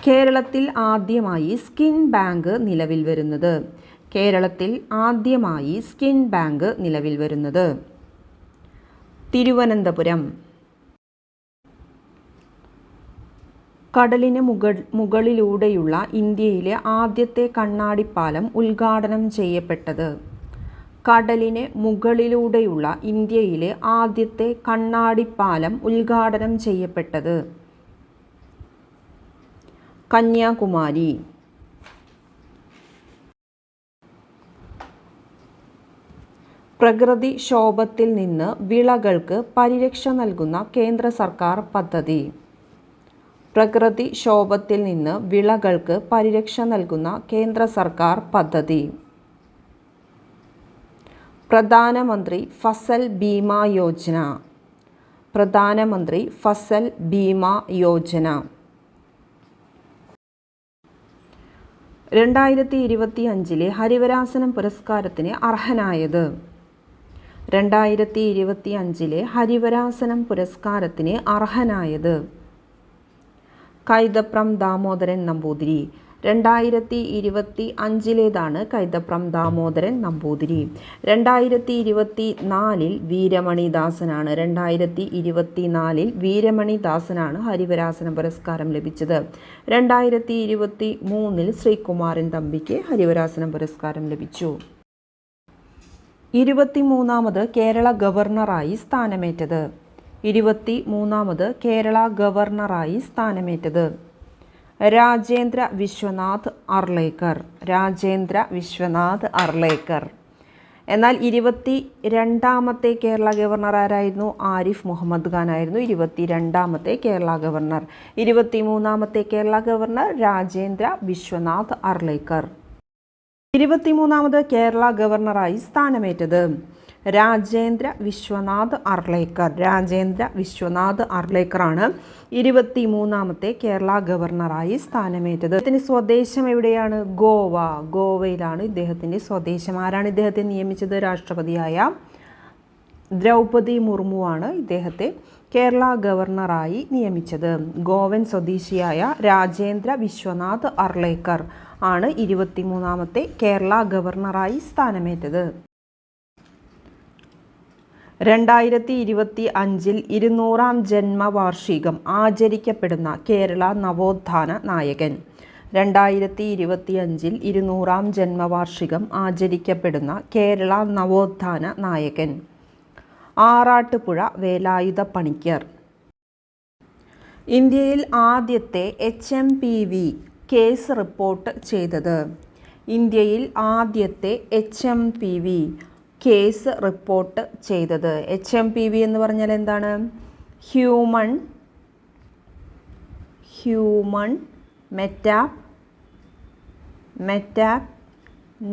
കേരളത്തിൽ ആദ്യമായി skin bank നിലവിൽ വരുന്നത്? കേരളത്തിൽ ആദ്യമായി സ്കിൻ ബാങ്ക് നിലവിൽ വരുന്നത് തിരുവനന്തപുരം. കടലിന് മുകളിലൂടെയുള്ള ഇന്ത്യയിലെ ആദ്യത്തെ കണ്ണാടിപ്പാലം ഉദ്ഘാടനം ചെയ്യപ്പെട്ടത്? കടലിന് മുകളിലൂടെയുള്ള ഇന്ത്യയിലെ ആദ്യത്തെ കണ്ണാടിപ്പാലം ഉദ്ഘാടനം ചെയ്യപ്പെട്ടത് കന്യാകുമാരി. പ്രകൃതിക്ഷോഭത്തിൽ നിന്ന് വിളകൾക്ക് പരിരക്ഷ നൽകുന്ന കേന്ദ്ര സർക്കാർ പദ്ധതി? പ്രകൃതിക്ഷോഭത്തിൽ നിന്ന് വിളകൾക്ക് പരിരക്ഷ നൽകുന്ന കേന്ദ്ര സർക്കാർ പദ്ധതി പ്രധാനമന്ത്രി ഫസൽ ബീമാ യോജന. പ്രധാനമന്ത്രി ഫസൽ ബീമാ യോജന. 2025 ഹരിവരാസനം പുരസ്കാരത്തിന് അർഹനായത്? 2025 ഹരിവരാസനം പുരസ്കാരത്തിന് അർഹനായത് കൈതപ്രം ദാമോദരൻ നമ്പൂതിരി. 2025 കൈതപ്രം ദാമോദരൻ നമ്പൂതിരി. 2024 വീരമണിദാസനാണ്. 2024 വീരമണിദാസനാണ് ഹരിവരാസനം പുരസ്കാരം ലഭിച്ചത്. 2023 ശ്രീകുമാരൻ തമ്പിക്ക് ഹരിവരാസനം പുരസ്കാരം ലഭിച്ചു. 23ാമത് കേരള ഗവർണറായി സ്ഥാനമേറ്റത്? 23ാമത് കേരള ഗവർണറായി സ്ഥാനമേറ്റത് രാജേന്ദ്ര വിശ്വനാഥ് അർലേക്കർ. രാജേന്ദ്ര വിശ്വനാഥ് അർലേക്കർ. എന്നാൽ 22ാമത്തെ കേരള ഗവർണർ ആരായിരുന്നു? ആരിഫ് മുഹമ്മദ് ഖാൻ ആയിരുന്നു 22ാമത്തെ കേരള ഗവർണർ. 23ാമത്തെ കേരള ഗവർണർ രാജേന്ദ്ര വിശ്വനാഥ് അർലേക്കർ. 23ാമത് കേരള ഗവർണറായി സ്ഥാനമേറ്റത് രാജേന്ദ്ര വിശ്വനാഥ് അർലേക്കർ. രാജേന്ദ്ര വിശ്വനാഥ് അർലേക്കറാണ് 23ാമത്തെ കേരള ഗവർണറായി സ്ഥാനമേറ്റത്. ഇദ്ദേഹത്തിൻ്റെ സ്വദേശം എവിടെയാണ്? ഗോവ. ഗോവയിലാണ് ഇദ്ദേഹത്തിൻ്റെ സ്വദേശം. ആരാണ് ഇദ്ദേഹത്തെ നിയമിച്ചത്? രാഷ്ട്രപതിയായ ദ്രൗപദി മുർമുവാണ് ഇദ്ദേഹത്തെ കേരള ഗവർണറായി നിയമിച്ചത്. ഗോവൻ സ്വദേശിയായ രാജേന്ദ്ര വിശ്വനാഥ് അർലേക്കർ ആണ് 23ാമത്തെ കേരള ഗവർണറായി സ്ഥാനമേറ്റത്. 2025 200ാം ജന്മവാർഷികം ആചരിക്കപ്പെടുന്ന കേരള നവോത്ഥാന നായകൻ? 2025 200ാം ജന്മവാർഷികം ആചരിക്കപ്പെടുന്ന കേരള നവോത്ഥാന നായകൻ ആറാട്ടുപുഴ വേലായുധ പണിക്കർ. ഇന്ത്യയിൽ ആദ്യത്തെ HMPV കേസ് റിപ്പോർട്ട് ചെയ്തത്? ഇന്ത്യയിൽ ആദ്യത്തെ HMPV കേസ് റിപ്പോർട്ട് ചെയ്തത്? HMPV എന്ന് പറഞ്ഞാൽ എന്താണ്? Human മെറ്റാപ്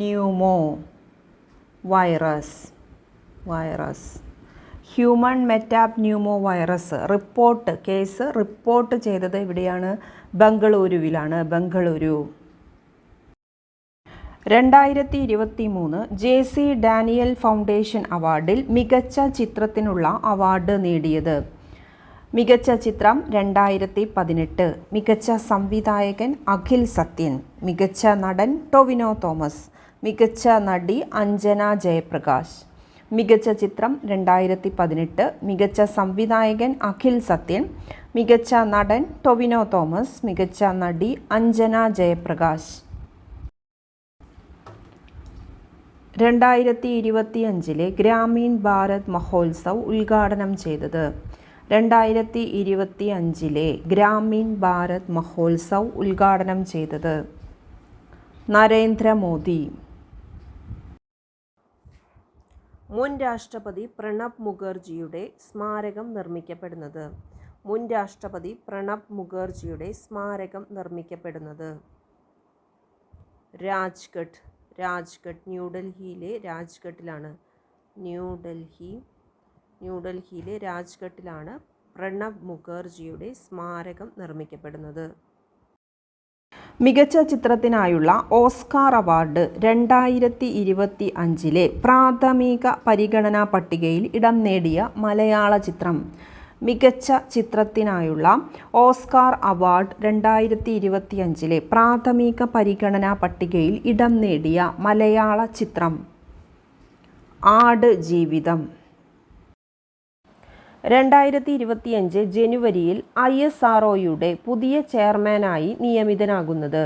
pneumo virus. Human metapneumovirus case report ചെയ്തത് എവിടെയാണ്? ബംഗളൂരുവിലാണ്. ബംഗളൂരു. 2023 JC ഡാനിയൽ ഫൗണ്ടേഷൻ അവാർഡിൽ മികച്ച ചിത്രത്തിനുള്ള അവാർഡ് നേടിയത്? മികച്ച ചിത്രം 2018. മികച്ച സംവിധായകൻ അഖിൽ സത്യൻ. മികച്ച നടൻ ടൊവിനോ തോമസ്. മികച്ച നടി അഞ്ജന ജയപ്രകാശ്. മികച്ച ചിത്രം 2018. മികച്ച സംവിധായകൻ അഖിൽ സത്യൻ. മികച്ച നടൻ ടൊവിനോ തോമസ്. മികച്ച നടി അഞ്ജന ജയപ്രകാശ്. 2025 ഗ്രാമീൺ ഭാരത് മഹോത്സവ് ഉദ്ഘാടനം ചെയ്തത്? 2025 ഗ്രാമീൺ ഭാരത് മഹോത്സവ് ഉദ്ഘാടനം ചെയ്തത് നരേന്ദ്രമോദി. മുൻ രാഷ്ട്രപതി പ്രണബ് മുഖർജിയുടെ സ്മാരകം നിർമ്മിക്കപ്പെടുന്നത്? മുൻ രാഷ്ട്രപതി പ്രണബ് മുഖർജിയുടെ സ്മാരകം നിർമ്മിക്കപ്പെടുന്നത് രാജ്ഘട്ട്. ന്യൂഡൽഹിയിലെ രാജ്ഘട്ടിലാണ്. ന്യൂഡൽഹിയിലെ രാജ്ഘട്ടിലാണ് പ്രണബ് മുഖർജിയുടെ സ്മാരകം നിർമ്മിക്കപ്പെടുന്നത്. മികച്ച ചിത്രത്തിനായുള്ള ഓസ്കാർ അവാർഡ് 2025 പ്രാഥമിക പരിഗണനാ പട്ടികയിൽ ഇടം നേടിയ മലയാള ചിത്രം? മികച്ച ചിത്രത്തിനായുള്ള ഓസ്കാർ അവാർഡ് 2025 പ്രാഥമിക പരിഗണനാ പട്ടികയിൽ ഇടം നേടിയ മലയാള ചിത്രം ആട് ജീവിതം. 2025 ജനുവരിയിൽ ISROയുടെ പുതിയ ചെയർമാനായി നിയമിതനാകുന്നത്.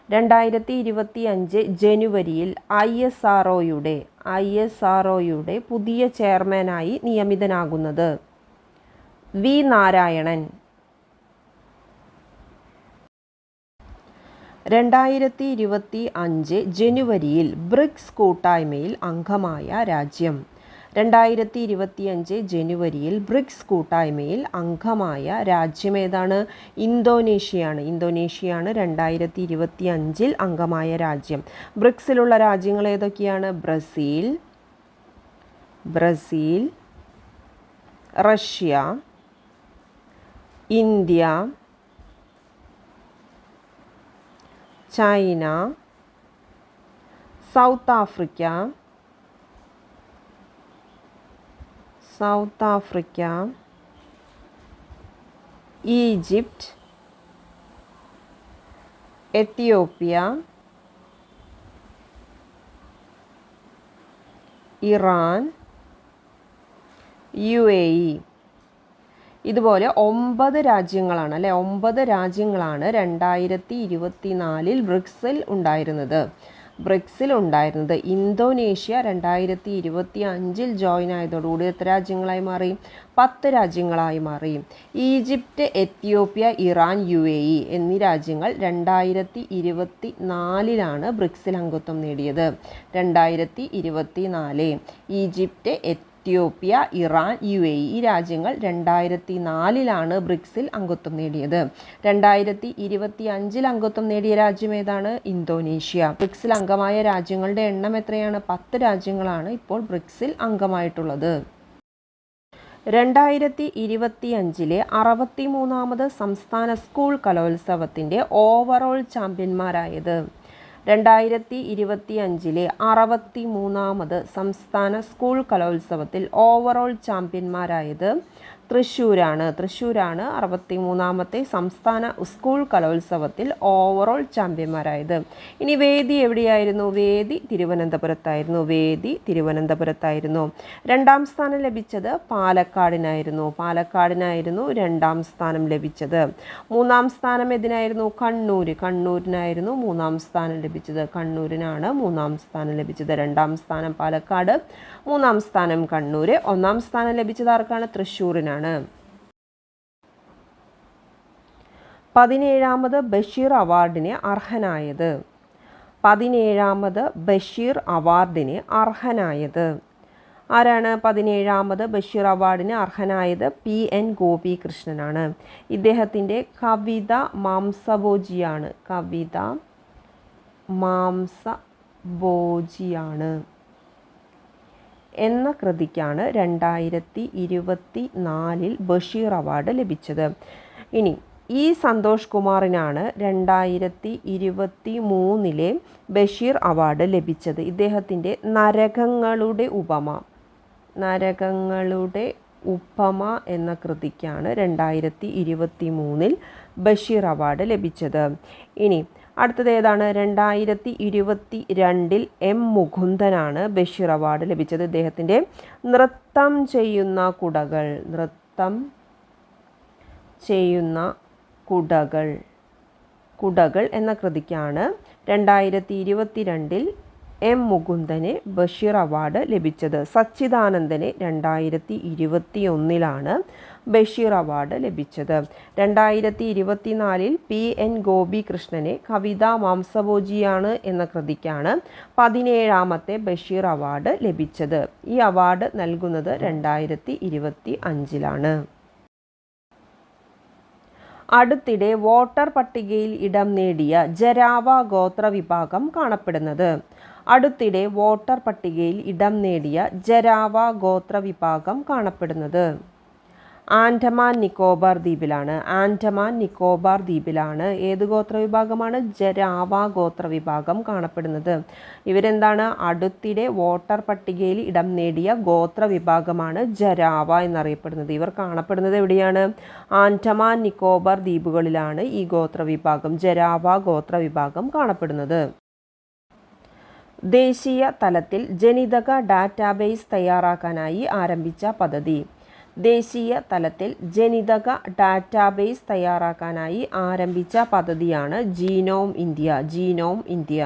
2025 ജനുവരിയിൽ ISROയുടെ പുതിയ ചെയർമാനായി നിയമിതനാകുന്നത് വി. നാരായണൻ. 2025 ജനുവരിയിൽ ബ്രിക്സ് കൂട്ടായ്മയിൽ അംഗമായ രാജ്യം. 2025 ജനുവരിയിൽ ബ്രിക്സ് കൂട്ടായ്മയിൽ അംഗമായ രാജ്യമേതാണ്? ഇന്തോനേഷ്യയാണ്. 2025 അംഗമായ രാജ്യം. ബ്രിക്സിലുള്ള രാജ്യങ്ങൾ ഏതൊക്കെയാണ്? Brazil, Russia, India, China, south Africa, Egypt, Ethiopia, Iran, UAE. ഇതുപോലെ 9 രാജ്യങ്ങളാണ് അല്ലേ? 9 രാജ്യങ്ങളാണ് 2024 ബ്രിക്സിൽ ഉണ്ടായിരുന്നത്. ഇന്തോനേഷ്യ 2025 ജോയിൻ ആയതോടുകൂടി എത്ര രാജ്യങ്ങളായി മാറി? 10 രാജ്യങ്ങളായി മാറി. ഈജിപ്റ്റ്, എത്യോപ്യ, ഇറാൻ, UAE എന്നീ രാജ്യങ്ങൾ 2024 ബ്രിക്സിൽ അംഗത്വം നേടിയത്. 2024 ഈജിപ്റ്റ്, എത്യോപ്യ, ഇറാൻ, UAE ഈ രാജ്യങ്ങൾ 2024 ബ്രിക്സിൽ അംഗത്വം നേടിയത്. 2025 അംഗത്വം നേടിയ രാജ്യം ഏതാണ്? ഇന്തോനേഷ്യ. ബ്രിക്സിൽ അംഗമായ രാജ്യങ്ങളുടെ എണ്ണം എത്രയാണ്? 10 രാജ്യങ്ങളാണ് ഇപ്പോൾ ബ്രിക്സിൽ അംഗമായിട്ടുള്ളത്. 2025 63ാമത് സംസ്ഥാന സ്കൂൾ കലോത്സവത്തിൻ്റെ ഓവറോൾ ചാമ്പ്യന്മാരായത്. 2025 63ാമത് സംസ്ഥാന സ്കൂൾ കലോത്സവത്തിൽ ഓവറോൾ ചാമ്പ്യന്മാരായത് തൃശ്ശൂരാണ്. 63ാമത്തെ സംസ്ഥാന സ്കൂൾ കലോത്സവത്തിൽ ഓവറോൾ ചാമ്പ്യന്മാരായത്. ഇനി വേദി എവിടെയായിരുന്നു? വേദി തിരുവനന്തപുരത്തായിരുന്നു. 2ാം സ്ഥാനം ലഭിച്ചത് പാലക്കാടിനായിരുന്നു. 2ാം സ്ഥാനം ലഭിച്ചത്. 3ാം സ്ഥാനം ഏതിനായിരുന്നു? കണ്ണൂരിനായിരുന്നു 3ാം സ്ഥാനം ലഭിച്ചത്. കണ്ണൂരിനാണ് 3ാം സ്ഥാനം ലഭിച്ചത്. 2ാം സ്ഥാനം പാലക്കാട്, 3ാം സ്ഥാനം കണ്ണൂർ. 1ാം സ്ഥാനം ലഭിച്ചത് ആർക്കാണ്? തൃശ്ശൂരിനാണ്. 17ാമത് ബഷീർ അവാർഡിന് അർഹനായത്. 17ാമത് ബഷീർ അവാർഡിന് അർഹനായത് ആരാണ്? 17ാമത് ബഷീർ അവാർഡിന് അർഹനായത് PN ഗോപികൃഷ്ണനാണ്. ഇദ്ദേഹത്തിൻ്റെ കവിത മാംസഭോജിയാണ് എന്ന കൃതിക്കാണ് 2024 ബഷീർ അവാർഡ് ലഭിച്ചത്. ഇനി E. സന്തോഷ് കുമാറിനാണ് 2023 ബഷീർ അവാർഡ് ലഭിച്ചത്. ഇദ്ദേഹത്തിൻ്റെ നരകങ്ങളുടെ ഉപമ എന്ന കൃതിക്കാണ് 2023 ബഷീർ അവാർഡ് ലഭിച്ചത്. ഇനി അടുത്തത് ഏതാണ്? 2022 M. മുകുന്ദനാണ് ബഷീർ അവാർഡ് ലഭിച്ചത്. ഇദ്ദേഹത്തിൻ്റെ നൃത്തം ചെയ്യുന്ന കുടകൾ എന്ന കൃതിക്കാണ് 2022 M. മുകുന്ദന് ബഷീർ അവാർഡ് ലഭിച്ചത്. സച്ചിദാനന്ദന് 2021 ബഷീർ അവാർഡ് ലഭിച്ചത്. 2024 PN ഗോപികൃഷ്ണന് കവിത മാംസഭോജിയാണ് എന്ന കൃതിക്കാണ് 17ാമത്തെ ബഷീർ അവാർഡ് ലഭിച്ചത്. ഈ അവാർഡ് നൽകുന്നത് 2025 അടുത്തിടെ വോട്ടർ പട്ടികയിൽ ഇടം നേടിയ ജരാവ ഗോത്ര വിഭാഗം കാണപ്പെടുന്നത്. ആൻഡമാൻ നിക്കോബാർ ദ്വീപിലാണ്. ആൻഡമാൻ നിക്കോബാർ ദ്വീപിലാണ് ഏത് ഗോത്രവിഭാഗമാണ്? ജരാവ ഗോത്രവിഭാഗം കാണപ്പെടുന്നത്. ഇവരെന്താണ്? അടുത്തിടെ വോട്ടർ പട്ടികയിൽ ഇടം നേടിയ ഗോത്രവിഭാഗമാണ് ജരാവ എന്നറിയപ്പെടുന്നത്. ഇവർ കാണപ്പെടുന്നത് എവിടെയാണ്? ആൻഡമാൻ നിക്കോബാർ ദ്വീപുകളിലാണ് ഈ ഗോത്രവിഭാഗം, ജരാവ ഗോത്രവിഭാഗം കാണപ്പെടുന്നത്. ദേശീയ തലത്തിൽ ജനിതക ഡാറ്റാബേസ് തയ്യാറാക്കാനായി ആരംഭിച്ച പദ്ധതി. ദേശീയ തലത്തിൽ ജനിതക ഡാറ്റാബേസ് തയ്യാറാക്കാനായി ആരംഭിച്ച പദ്ധതിയാണ് ജീനോം ഇന്ത്യ. Genome India.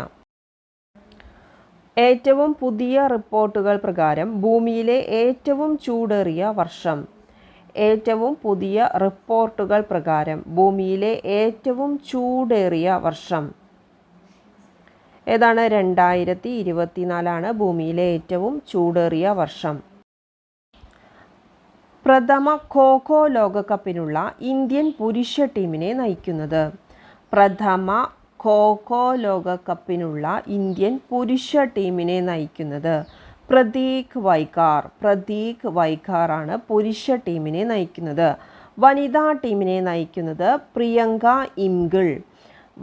ഏറ്റവും പുതിയ റിപ്പോർട്ടുകൾ പ്രകാരം ഭൂമിയിലെ ഏറ്റവും ചൂടേറിയ വർഷം. ഏറ്റവും പുതിയ റിപ്പോർട്ടുകൾ പ്രകാരം ഭൂമിയിലെ ഏറ്റവും ചൂടേറിയ വർഷം ഏതാണ്? 2024 ഭൂമിയിലെ ഏറ്റവും ചൂടേറിയ വർഷം. പ്രഥമ ഖോ-ഖോ ലോകകപ്പിനുള്ള ഇന്ത്യൻ പുരുഷ ടീമിനെ നയിക്കുന്നത്. പ്രഥമ ഖോ-ഖോ ലോകകപ്പിനുള്ള ഇന്ത്യൻ പുരുഷ ടീമിനെ നയിക്കുന്നത് പ്രതീക് വൈകാർ. പ്രതീക് വൈകാറാണ് പുരുഷ ടീമിനെ നയിക്കുന്നത്. വനിതാ ടീമിനെ നയിക്കുന്നത് പ്രിയങ്ക ഇംഗിൾ.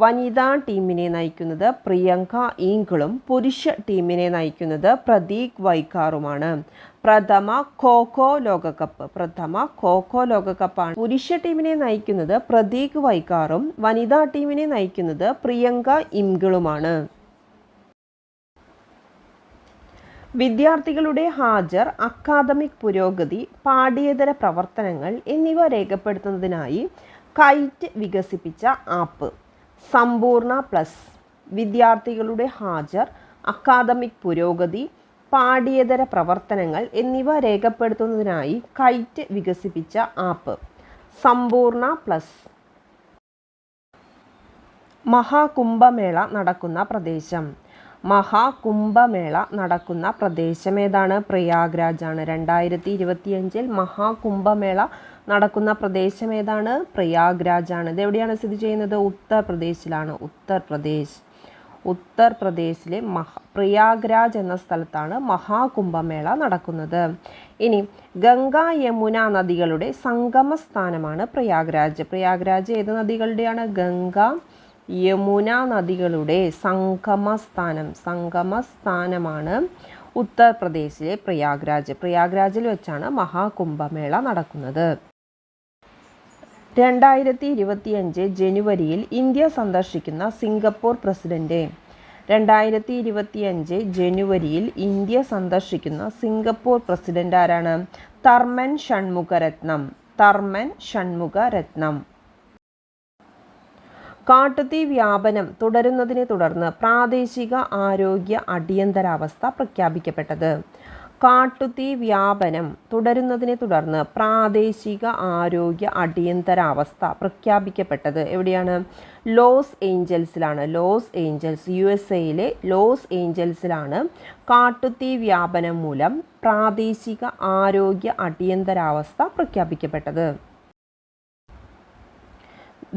വനിതാ ടീമിനെ നയിക്കുന്നത് പ്രിയങ്ക ഈങ്കിളും പുരുഷ ടീമിനെ നയിക്കുന്നത് പ്രതീക് വൈകാറുമാണ്. പ്രഥമ ഖോ-ഖോ ലോകകപ്പ്. പ്രഥമ ഖോ-ഖോ ലോകകപ്പാണ്. പുരുഷ ടീമിനെ നയിക്കുന്നത് പ്രതീക് വൈകാറും വനിതാ ടീമിനെ നയിക്കുന്നത് പ്രിയങ്ക ഇംഗിളുമാണ്. വിദ്യാർത്ഥികളുടെ ഹാജർ, അക്കാദമിക് പുരോഗതി, പാഠ്യേതര പ്രവർത്തനങ്ങൾ എന്നിവ രേഖപ്പെടുത്തുന്നതിനായി കൈറ്റ് വികസിപ്പിച്ച ആപ്പ്. സമ്പൂർണ്ണ പ്ലസ്. വിദ്യാർത്ഥികളുടെ ഹാജർ, അക്കാദമിക് പുരോഗതി, പാഠ്യേതര പ്രവർത്തനങ്ങൾ എന്നിവ രേഖപ്പെടുത്തുന്നതിനായി കൈറ്റ് വികസിപ്പിച്ച ആപ്പ്. സമ്പൂർണ്ണ പ്ലസ്. മഹാകുംഭമേള നടക്കുന്ന പ്രദേശം. മഹാകുംഭമേള നടക്കുന്ന പ്രദേശം ഏതാണ്? പ്രയാഗ്രാജാണ്. 2025 മഹാകുംഭമേള നടക്കുന്ന പ്രദേശം ഏതാണ്? പ്രയാഗ്രാജാണ്. ഇത് എവിടെയാണ് സ്ഥിതി ചെയ്യുന്നത്? ഉത്തർപ്രദേശിലാണ്. ഉത്തർപ്രദേശ്. ഉത്തർപ്രദേശിലെ പ്രയാഗ്രാജ് എന്ന സ്ഥലത്താണ് മഹാകുംഭമേള നടക്കുന്നത്. ഇനി ഗംഗ യമുന നദികളുടെ സംഗമ സ്ഥാനമാണ് പ്രയാഗ്രാജ്. പ്രയാഗ്രാജ് ഏത് നദികളുടെയാണ്? ഗംഗ യമുന നദികളുടെ സംഗമസ്ഥാനമാണ് ഉത്തർപ്രദേശിലെ പ്രയാഗ്രാജ്. പ്രയാഗ്രാജിൽ വെച്ചാണ് മഹാകുംഭമേള നടക്കുന്നത്. 2025 ജനുവരിയിൽ ഇന്ത്യ സന്ദർശിക്കുന്ന സിംഗപ്പൂർ പ്രസിഡന്റ്. 2025 ജനുവരിയിൽ ഇന്ത്യ സന്ദർശിക്കുന്ന സിംഗപ്പൂർ പ്രസിഡന്റ് ആരാണ്? തർമൻ ഷൺമുഖരത്നം. തർമൻ ഷൺമുഖരത്നം. കാട്ടുതീ വ്യാപനം തുടരുന്നതിനെ തുടർന്ന് പ്രാദേശിക ആരോഗ്യ അടിയന്തരാവസ്ഥ പ്രഖ്യാപിക്കപ്പെട്ടത്. കാട്ടുതീ വ്യാപനം തുടരുന്നതിനെ തുടർന്ന് പ്രാദേശിക ആരോഗ്യ അടിയന്തരാവസ്ഥ പ്രഖ്യാപിക്കപ്പെട്ടത് എവിടെയാണ്? ലോസ് ഏഞ്ചൽസിലാണ്. ലോസ് ഏഞ്ചൽസ്, USA ലോസ് ഏഞ്ചൽസിലാണ് കാട്ടുതീ വ്യാപനം മൂലം പ്രാദേശിക ആരോഗ്യ അടിയന്തരാവസ്ഥ പ്രഖ്യാപിക്കപ്പെട്ടത്.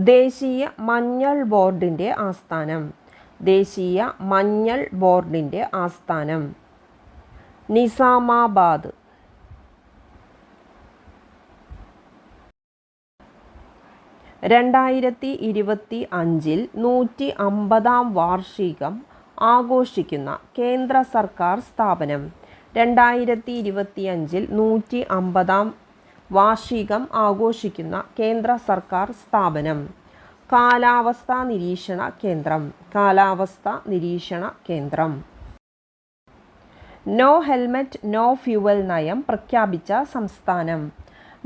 ദേശീയ മഞ്ഞൾ ബോർഡിൻ്റെ ആസ്ഥാനം. ദേശീയ മഞ്ഞൾ ബോർഡിൻ്റെ ആസ്ഥാനം നിസാമാബാദ്. 2025 150-ാം വാർഷികം ആഘോഷിക്കുന്ന കേന്ദ്ര സർക്കാർ സ്ഥാപനം. 2025 150-ാം വാർഷികം ആഘോഷിക്കുന്ന കേന്ദ്ര സർക്കാർ സ്ഥാപനം കാലാവസ്ഥാ നിരീക്ഷണ കേന്ദ്രം. കാലാവസ്ഥാ നിരീക്ഷണ കേന്ദ്രം. നോ ഹെൽമെറ്റ് നോ ഫ്യൂവൽ നയം പ്രഖ്യാപിച്ച സംസ്ഥാനം.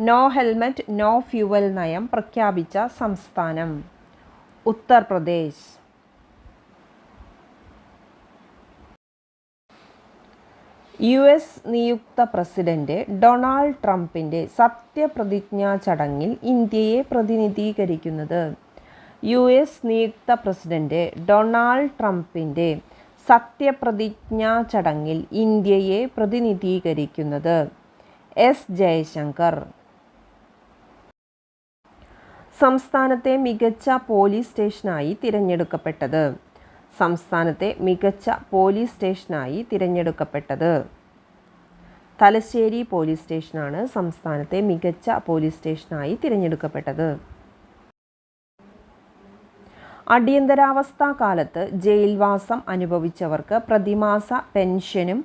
നോ ഹെൽമെറ്റ് നോ ഫ്യൂവൽ നയം പ്രഖ്യാപിച്ച സംസ്ഥാനം ഉത്തർപ്രദേശ്. US നിയുക്ത പ്രസിഡന്റ് ഡൊണാൾഡ് ട്രംപിൻ്റെ സത്യപ്രതിജ്ഞാ ചടങ്ങിൽ ഇന്ത്യയെ പ്രതിനിധീകരിക്കുന്നത്. US നിയുക്ത പ്രസിഡന്റ് ഡൊണാൾഡ് ട്രംപിൻ്റെ സത്യപ്രതിജ്ഞാ ചടങ്ങിൽ ഇന്ത്യയെ പ്രതിനിധീകരിക്കുന്നത് S ജയശങ്കർ. സംസ്ഥാനത്തെ മികച്ച പോലീസ് സ്റ്റേഷനായി തിരഞ്ഞെടുക്കപ്പെട്ടത്. സംസ്ഥാനത്തെ മികച്ച പോലീസ് സ്റ്റേഷനായി തിരഞ്ഞെടുക്കപ്പെട്ടത് തലശ്ശേരി പോലീസ് സ്റ്റേഷനാണ് സംസ്ഥാനത്തെ മികച്ച പോലീസ് സ്റ്റേഷനായി തിരഞ്ഞെടുക്കപ്പെട്ടത്. അടിയന്തരാവസ്ഥാ കാലത്ത് ജയിൽവാസം അനുഭവിച്ചവർക്ക് പ്രതിമാസ പെൻഷനും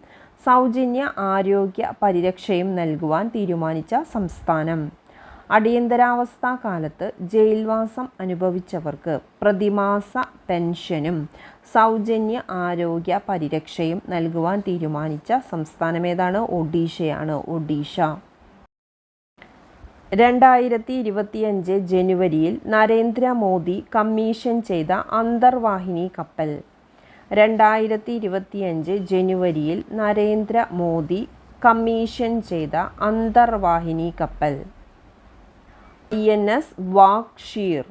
സൗജന്യ ആരോഗ്യ പരിരക്ഷയും നൽകുവാൻ തീരുമാനിച്ച സംസ്ഥാനം. അടിയന്തരാവസ്ഥാ കാലത്ത് ജയിൽവാസം അനുഭവിച്ചവർക്ക് പ്രതിമാസ പെൻഷനും സൗജന്യ ആരോഗ്യ പരിരക്ഷയും നൽകുവാൻ തീരുമാനിച്ച സംസ്ഥാനം ഏതാണ്? ഒഡീഷയാണ്. ഒഡീഷ. 2025 ജനുവരിയിൽ നരേന്ദ്രമോദി കമ്മീഷൻ ചെയ്ത അന്തർവാഹിനി കപ്പൽ. 2025 ജനുവരിയിൽ നരേന്ദ്രമോദി കമ്മീഷൻ ചെയ്ത അന്തർവാഹിനി കപ്പൽ INS വാഗ് ഷീർ.